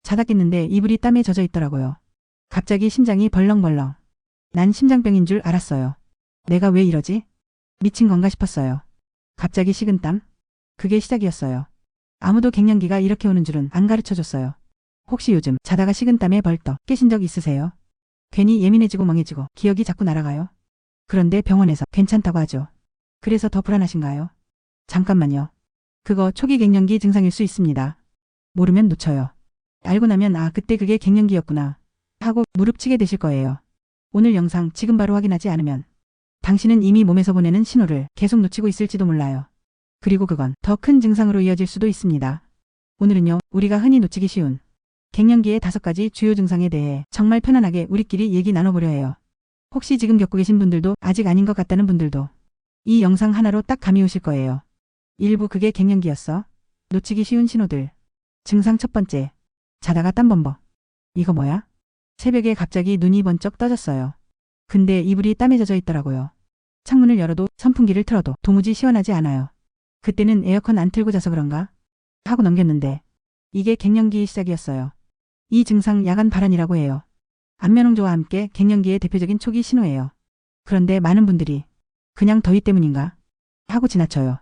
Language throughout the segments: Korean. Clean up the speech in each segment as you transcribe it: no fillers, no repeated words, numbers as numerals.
자다 깼는데 이불이 땀에 젖어 있더라고요. 갑자기 심장이 벌렁벌렁. 난 심장병인 줄 알았어요. 내가 왜 이러지? 미친 건가 싶었어요. 갑자기 식은땀? 그게 시작이었어요. 아무도 갱년기가 이렇게 오는 줄은 안 가르쳐줬어요. 혹시 요즘 자다가 식은땀에 벌떡 깨신 적 있으세요? 괜히 예민해지고 멍해지고 기억이 자꾸 날아가요? 그런데 병원에서 괜찮다고 하죠. 그래서 더 불안하신가요? 잠깐만요. 그거 초기 갱년기 증상일 수 있습니다. 모르면 놓쳐요. 알고 나면 아 그때 그게 갱년기였구나 하고 무릎치게 되실 거예요. 오늘 영상 지금 바로 확인하지 않으면 당신은 이미 몸에서 보내는 신호를 계속 놓치고 있을지도 몰라요. 그리고 그건 더 큰 증상으로 이어질 수도 있습니다. 오늘은요, 우리가 흔히 놓치기 쉬운 갱년기의 5가지 주요 증상에 대해 정말 편안하게 우리끼리 얘기 나눠보려 해요. 혹시 지금 겪고 계신 분들도 아직 아닌 것 같다는 분들도 이 영상 하나로 딱 감이 오실 거예요. 일부 그게 갱년기였어. 놓치기 쉬운 신호들. 증상 첫 번째. 자다가 땀 범벅. 이거 뭐야? 새벽에 갑자기 눈이 번쩍 떠졌어요. 근데 이불이 땀에 젖어 있더라고요. 창문을 열어도 선풍기를 틀어도 도무지 시원하지 않아요. 그때는 에어컨 안 틀고 자서 그런가? 하고 넘겼는데 이게 갱년기의 시작이었어요. 이 증상 야간 발한이라고 해요. 안면홍조와 함께 갱년기의 대표적인 초기 신호예요. 그런데 많은 분들이 그냥 더위 때문인가? 하고 지나쳐요.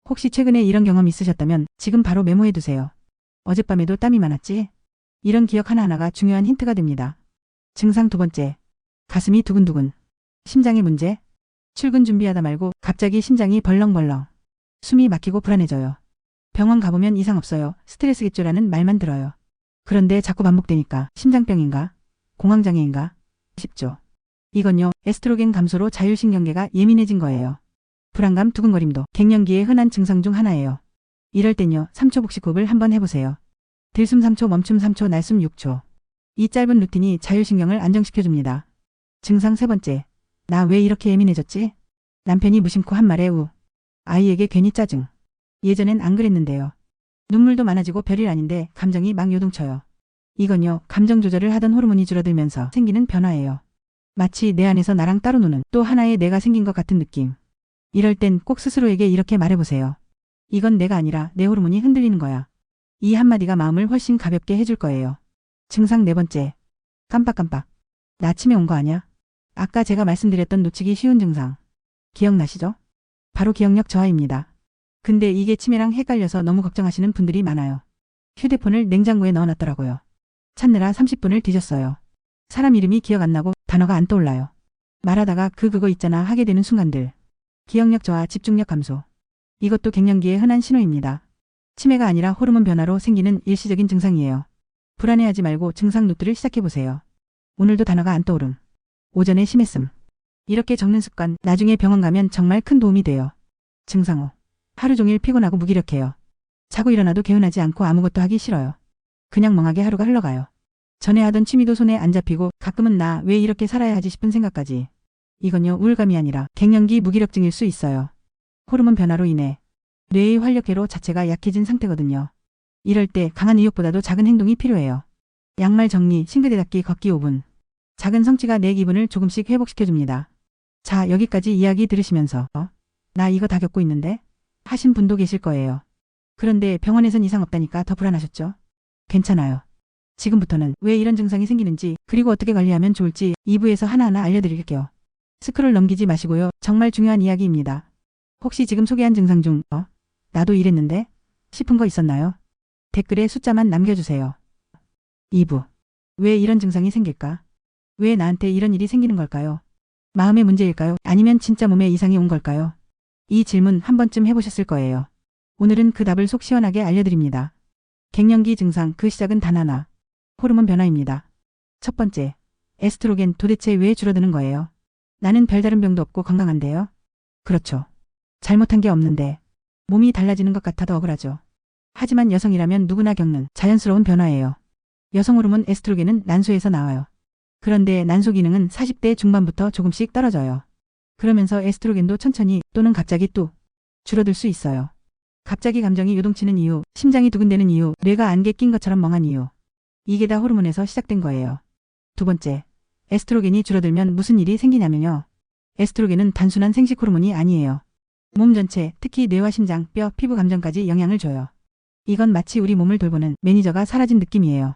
혹시 최근에 이런 경험 있으셨다면 지금 바로 메모해 두세요. 어젯밤에도 땀이 많았지? 이런 기억 하나하나가 중요한 힌트가 됩니다. 증상 두 번째. 가슴이 두근두근. 심장의 문제? 출근 준비하다 말고 갑자기 심장이 벌렁벌렁. 숨이 막히고 불안해져요. 병원 가보면 이상 없어요. 스트레스겠죠라는 말만 들어요. 그런데 자꾸 반복되니까 심장병인가? 공황장애인가? 싶죠. 이건요, 에스트로겐 감소로 자율신경계가 예민해진 거예요. 불안감, 두근거림도 갱년기의 흔한 증상 중 하나예요. 이럴 땐요, 3초 복식호흡을 한번 해보세요. 들숨 3초, 멈춤 3초, 날숨 6초. 이 짧은 루틴이 자율신경을 안정시켜줍니다. 증상 세 번째. 나 왜 이렇게 예민해졌지? 남편이 무심코 한 말에 우. 아이에게 괜히 짜증. 예전엔 안 그랬는데요. 눈물도 많아지고 별일 아닌데 감정이 막 요동쳐요. 이건요, 감정 조절을 하던 호르몬이 줄어들면서 생기는 변화예요. 마치 내 안에서 나랑 따로 노는 또 하나의 내가 생긴 것 같은 느낌. 이럴 땐 꼭 스스로에게 이렇게 말해보세요. 이건 내가 아니라 내 호르몬이 흔들리는 거야. 이 한마디가 마음을 훨씬 가볍게 해줄 거예요. 증상 네 번째. 깜빡깜빡. 나 치매 온 거 아냐? 아까 제가 말씀드렸던 놓치기 쉬운 증상. 기억나시죠? 바로 기억력 저하입니다. 근데 이게 치매랑 헷갈려서 너무 걱정하시는 분들이 많아요. 휴대폰을 냉장고에 넣어놨더라고요. 찾느라 30분을 뒤졌어요. 사람 이름이 기억 안 나고 단어가 안 떠올라요. 말하다가 그거 있잖아 하게 되는 순간들. 기억력 저하, 집중력 감소. 이것도 갱년기의 흔한 신호입니다. 치매가 아니라 호르몬 변화로 생기는 일시적인 증상이에요. 불안해하지 말고 증상 노트를 시작해보세요. 오늘도 단어가 안 떠오름. 오전에 심했음. 이렇게 적는 습관 나중에 병원 가면 정말 큰 도움이 돼요. 증상 5. 하루 종일 피곤하고 무기력해요. 자고 일어나도 개운하지 않고 아무것도 하기 싫어요. 그냥 멍하게 하루가 흘러가요. 전에 하던 취미도 손에 안 잡히고 가끔은 나 왜 이렇게 살아야 하지 싶은 생각까지. 이건요, 우울감이 아니라 갱년기 무기력증일 수 있어요. 호르몬 변화로 인해 뇌의 활력회로 자체가 약해진 상태거든요. 이럴 때 강한 의욕보다도 작은 행동이 필요해요. 양말 정리, 싱크대 닦기, 걷기 5분. 작은 성취가 내 기분을 조금씩 회복시켜줍니다. 자, 여기까지 이야기 들으시면서 나 이거 다 겪고 있는데? 하신 분도 계실 거예요. 그런데 병원에선 이상 없다니까 더 불안하셨죠? 괜찮아요. 지금부터는 왜 이런 증상이 생기는지 그리고 어떻게 관리하면 좋을지 2부에서 하나하나 알려드릴게요. 스크롤 넘기지 마시고요. 정말 중요한 이야기입니다. 혹시 지금 소개한 증상 중 나도 이랬는데? 싶은 거 있었나요? 댓글에 숫자만 남겨주세요. 2부. 왜 이런 증상이 생길까? 왜 나한테 이런 일이 생기는 걸까요? 마음의 문제일까요? 아니면 진짜 몸에 이상이 온 걸까요? 이 질문 한 번쯤 해보셨을 거예요. 오늘은 그 답을 속 시원하게 알려드립니다. 갱년기 증상 그 시작은 단 하나. 호르몬 변화입니다. 첫 번째. 에스트로겐 도대체 왜 줄어드는 거예요? 나는 별다른 병도 없고 건강한데요? 그렇죠. 잘못한 게 없는데 몸이 달라지는 것 같아 더 억울하죠. 하지만 여성이라면 누구나 겪는 자연스러운 변화예요. 여성 호르몬 에스트로겐은 난소에서 나와요. 그런데 난소 기능은 40대 중반부터 조금씩 떨어져요. 그러면서 에스트로겐도 천천히 또는 갑자기 또 줄어들 수 있어요. 갑자기 감정이 요동치는 이유, 심장이 두근대는 이유, 뇌가 안개 낀 것처럼 멍한 이유. 이게 다 호르몬에서 시작된 거예요. 두 번째, 에스트로겐이 줄어들면 무슨 일이 생기냐면요. 에스트로겐은 단순한 생식 호르몬이 아니에요. 몸 전체, 특히 뇌와 심장, 뼈, 피부 감정까지 영향을 줘요. 이건 마치 우리 몸을 돌보는 매니저가 사라진 느낌이에요.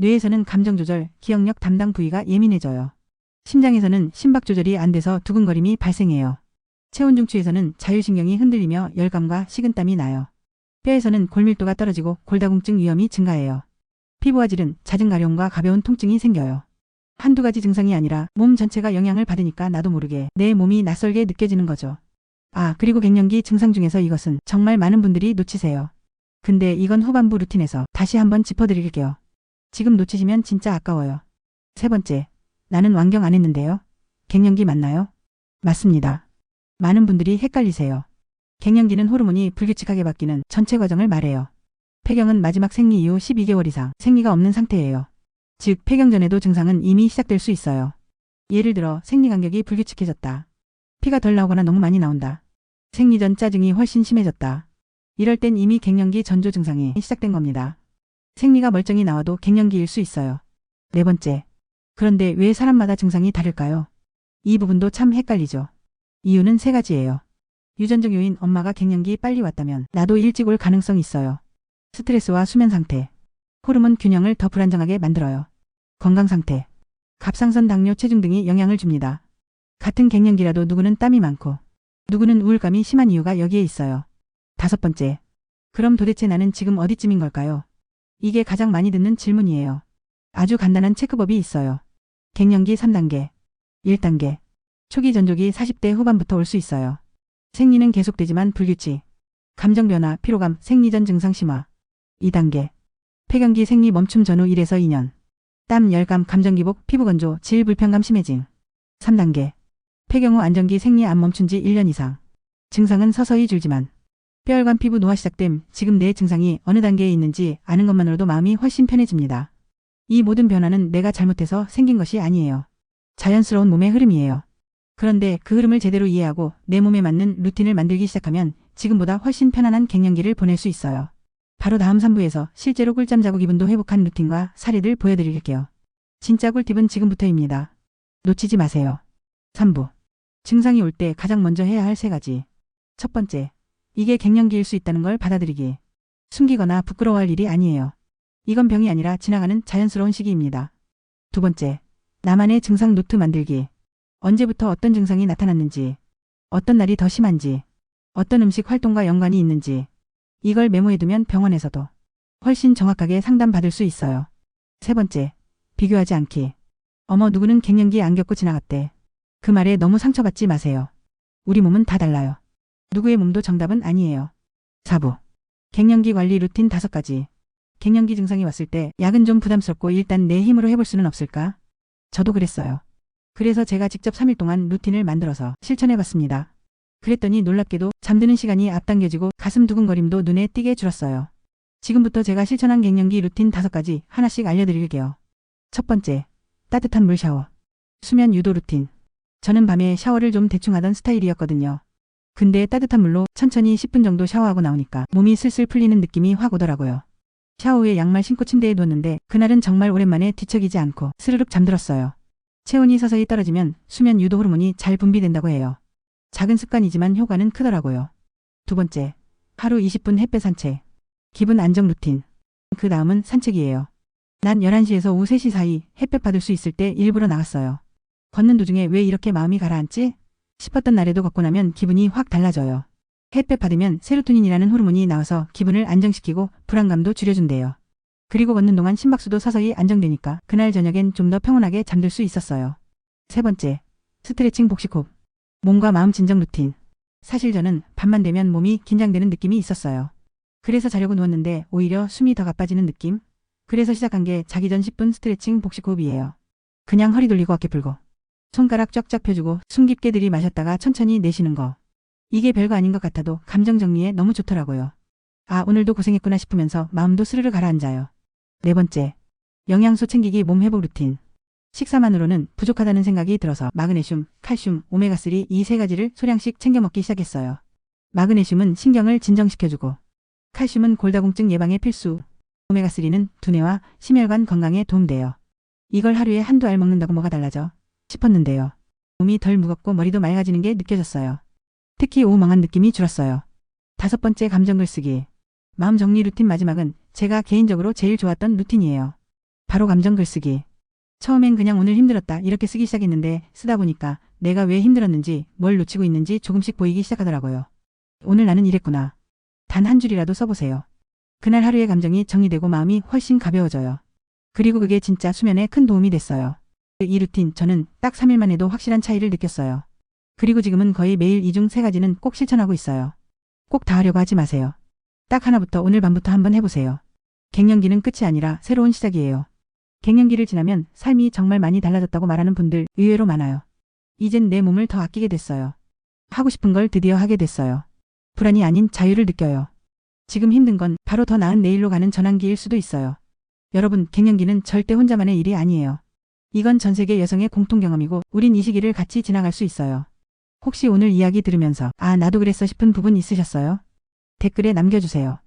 뇌에서는 감정 조절, 기억력 담당 부위가 예민해져요. 심장에서는 심박 조절이 안 돼서 두근거림이 발생해요. 체온 중추에서는 자율신경이 흔들리며 열감과 식은땀이 나요. 뼈에서는 골밀도가 떨어지고 골다공증 위험이 증가해요. 피부 화질은 잦은 가려움과 가벼운 통증이 생겨요. 한두 가지 증상이 아니라 몸 전체가 영향을 받으니까 나도 모르게 내 몸이 낯설게 느껴지는 거죠. 아, 그리고 갱년기 증상 중에서 이것은 정말 많은 분들이 놓치세요. 근데 이건 후반부 루틴에서 다시 한번 짚어드릴게요. 지금 놓치시면 진짜 아까워요. 세 번째, 나는 완경 안 했는데요. 갱년기 맞나요? 맞습니다. 많은 분들이 헷갈리세요. 갱년기는 호르몬이 불규칙하게 바뀌는 전체 과정을 말해요. 폐경은 마지막 생리 이후 12개월 이상 생리가 없는 상태예요. 즉, 폐경 전에도 증상은 이미 시작될 수 있어요. 예를 들어 생리 간격이 불규칙해졌다. 피가 덜 나오거나 너무 많이 나온다. 생리 전 짜증이 훨씬 심해졌다. 이럴 땐 이미 갱년기 전조 증상이 시작된 겁니다. 생리가 멀쩡히 나와도 갱년기일 수 있어요. 네 번째. 그런데 왜 사람마다 증상이 다를까요? 이 부분도 참 헷갈리죠. 이유는 세 가지예요. 유전적 요인, 엄마가 갱년기 빨리 왔다면 나도 일찍 올 가능성 있어요. 스트레스와 수면 상태, 호르몬 균형을 더 불안정하게 만들어요. 건강 상태, 갑상선, 당뇨, 체중 등이 영향을 줍니다. 같은 갱년기라도 누구는 땀이 많고 누구는 우울감이 심한 이유가 여기에 있어요. 다섯 번째. 그럼 도대체 나는 지금 어디쯤인 걸까요? 이게 가장 많이 듣는 질문이에요. 아주 간단한 체크법이 있어요. 갱년기 3단계. 1단계. 초기 전조기 40대 후반부터 올 수 있어요. 생리는 계속되지만 불규칙. 감정 변화, 피로감, 생리 전 증상 심화. 2단계. 폐경기 생리 멈춤 전후 1에서 2년. 땀, 열감, 감정 기복, 피부 건조, 질 불편감 심해짐. 3단계. 폐경 후 안정기 생리 안 멈춘 지 1년 이상. 증상은 서서히 줄지만 뼈혈관 피부 노화 시작됨. 지금 내 증상이 어느 단계에 있는지 아는 것만으로도 마음이 훨씬 편해집니다. 이 모든 변화는 내가 잘못해서 생긴 것이 아니에요. 자연스러운 몸의 흐름이에요. 그런데 그 흐름을 제대로 이해하고 내 몸에 맞는 루틴을 만들기 시작하면 지금보다 훨씬 편안한 갱년기를 보낼 수 있어요. 바로 다음 3부에서 실제로 꿀잠 자고 기분도 회복한 루틴과 사례들 보여드릴게요. 진짜 꿀팁은 지금부터입니다. 놓치지 마세요. 3부. 증상이 올 때 가장 먼저 해야 할 3가지. 첫 번째. 이게 갱년기일 수 있다는 걸 받아들이기. 숨기거나 부끄러워할 일이 아니에요. 이건 병이 아니라 지나가는 자연스러운 시기입니다. 두 번째. 나만의 증상 노트 만들기. 언제부터 어떤 증상이 나타났는지, 어떤 날이 더 심한지, 어떤 음식 활동과 연관이 있는지, 이걸 메모해두면 병원에서도 훨씬 정확하게 상담받을 수 있어요. 세 번째. 비교하지 않기. 어머, 누구는 갱년기 안 겪고 지나갔대. 그 말에 너무 상처받지 마세요. 우리 몸은 다 달라요. 누구의 몸도 정답은 아니에요. 4부. 갱년기 관리 루틴 5가지. 갱년기 증상이 왔을 때 약은 좀 부담스럽고 일단 내 힘으로 해볼 수는 없을까? 저도 그랬어요. 그래서 제가 직접 3일 동안 루틴을 만들어서 실천해봤습니다. 그랬더니 놀랍게도 잠드는 시간이 앞당겨지고 가슴 두근거림도 눈에 띄게 줄었어요. 지금부터 제가 실천한 갱년기 루틴 5가지 하나씩 알려드릴게요. 첫 번째. 따뜻한 물 샤워. 수면 유도 루틴. 저는 밤에 샤워를 좀 대충 하던 스타일이었거든요. 근데 따뜻한 물로 천천히 10분 정도 샤워하고 나오니까 몸이 슬슬 풀리는 느낌이 확 오더라고요. 샤워 후에 양말 신고 침대에 누웠는데 그날은 정말 오랜만에 뒤척이지 않고 스르륵 잠들었어요. 체온이 서서히 떨어지면 수면 유도 호르몬이 잘 분비된다고 해요. 작은 습관이지만 효과는 크더라고요. 두 번째. 하루 20분 햇볕 산책. 기분 안정 루틴. 그 다음은 산책이에요. 낮 11시에서 오후 3시 사이 햇볕 받을 수 있을 때 일부러 나갔어요. 걷는 도중에 왜 이렇게 마음이 가라앉지? 싶었던 날에도 걷고 나면 기분이 확 달라져요. 햇볕 받으면 세로토닌이라는 호르몬이 나와서 기분을 안정시키고 불안감도 줄여준대요. 그리고 걷는 동안 심박수도 서서히 안정되니까 그날 저녁엔 좀 더 평온하게 잠들 수 있었어요. 세 번째. 스트레칭 복식호흡. 몸과 마음 진정 루틴. 사실 저는 밤만 되면 몸이 긴장되는 느낌이 있었어요. 그래서 자려고 누웠는데 오히려 숨이 더 가빠지는 느낌? 그래서 시작한 게 자기 전 10분 스트레칭 복식호흡이에요. 그냥 허리 돌리고 어깨 풀고 손가락 쫙쫙 펴주고 숨 깊게 들이마셨다가 천천히 내쉬는 거. 이게 별거 아닌 것 같아도 감정 정리에 너무 좋더라고요. 아, 오늘도 고생했구나 싶으면서 마음도 스르르 가라앉아요. 네 번째. 영양소 챙기기 몸 회복 루틴. 식사만으로는 부족하다는 생각이 들어서 마그네슘, 칼슘, 오메가3 이 3가지를 소량씩 챙겨 먹기 시작했어요. 마그네슘은 신경을 진정시켜주고 칼슘은 골다공증 예방에 필수, 오메가3는 두뇌와 심혈관 건강에 도움돼요. 이걸 하루에 한두 알 먹는다고 뭐가 달라져? 싶었는데요. 몸이 덜 무겁고 머리도 맑아지는 게 느껴졌어요. 특히 오후 멍한 느낌이 줄었어요. 다섯 번째. 감정 글쓰기. 마음 정리 루틴 마지막은 제가 개인적으로 제일 좋았던 루틴이에요. 바로 감정 글쓰기. 처음엔 그냥 오늘 힘들었다 이렇게 쓰기 시작했는데 쓰다 보니까 내가 왜 힘들었는지 뭘 놓치고 있는지 조금씩 보이기 시작하더라고요. 오늘 나는 이랬구나. 단 한 줄이라도 써보세요. 그날 하루의 감정이 정리되고 마음이 훨씬 가벼워져요. 그리고 그게 진짜 수면에 큰 도움이 됐어요. 이 루틴 저는 딱 3일만 해도 확실한 차이를 느꼈어요. 그리고 지금은 거의 매일 이 중 3가지는 꼭 실천하고 있어요. 꼭 다 하려고 하지 마세요. 딱 하나부터 오늘 밤부터 한번 해보세요. 갱년기는 끝이 아니라 새로운 시작이에요. 갱년기를 지나면 삶이 정말 많이 달라졌다고 말하는 분들 의외로 많아요. 이젠 내 몸을 더 아끼게 됐어요. 하고 싶은 걸 드디어 하게 됐어요. 불안이 아닌 자유를 느껴요. 지금 힘든 건 바로 더 나은 내일로 가는 전환기일 수도 있어요. 여러분, 갱년기는 절대 혼자만의 일이 아니에요. 이건 전 세계 여성의 공통 경험이고 우린 이 시기를 같이 지나갈 수 있어요. 혹시 오늘 이야기 들으면서 아, 나도 그랬어 싶은 부분 있으셨어요? 댓글에 남겨주세요.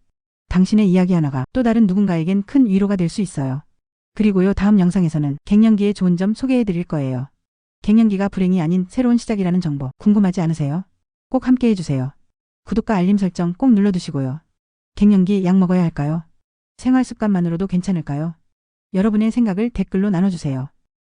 당신의 이야기 하나가 또 다른 누군가에겐 큰 위로가 될 수 있어요. 그리고요, 다음 영상에서는 갱년기의 좋은 점 소개해 드릴 거예요. 갱년기가 불행이 아닌 새로운 시작이라는 정보 궁금하지 않으세요? 꼭 함께 해주세요. 구독과 알림 설정 꼭 눌러두시고요. 갱년기 약 먹어야 할까요? 생활 습관만으로도 괜찮을까요? 여러분의 생각을 댓글로 나눠주세요.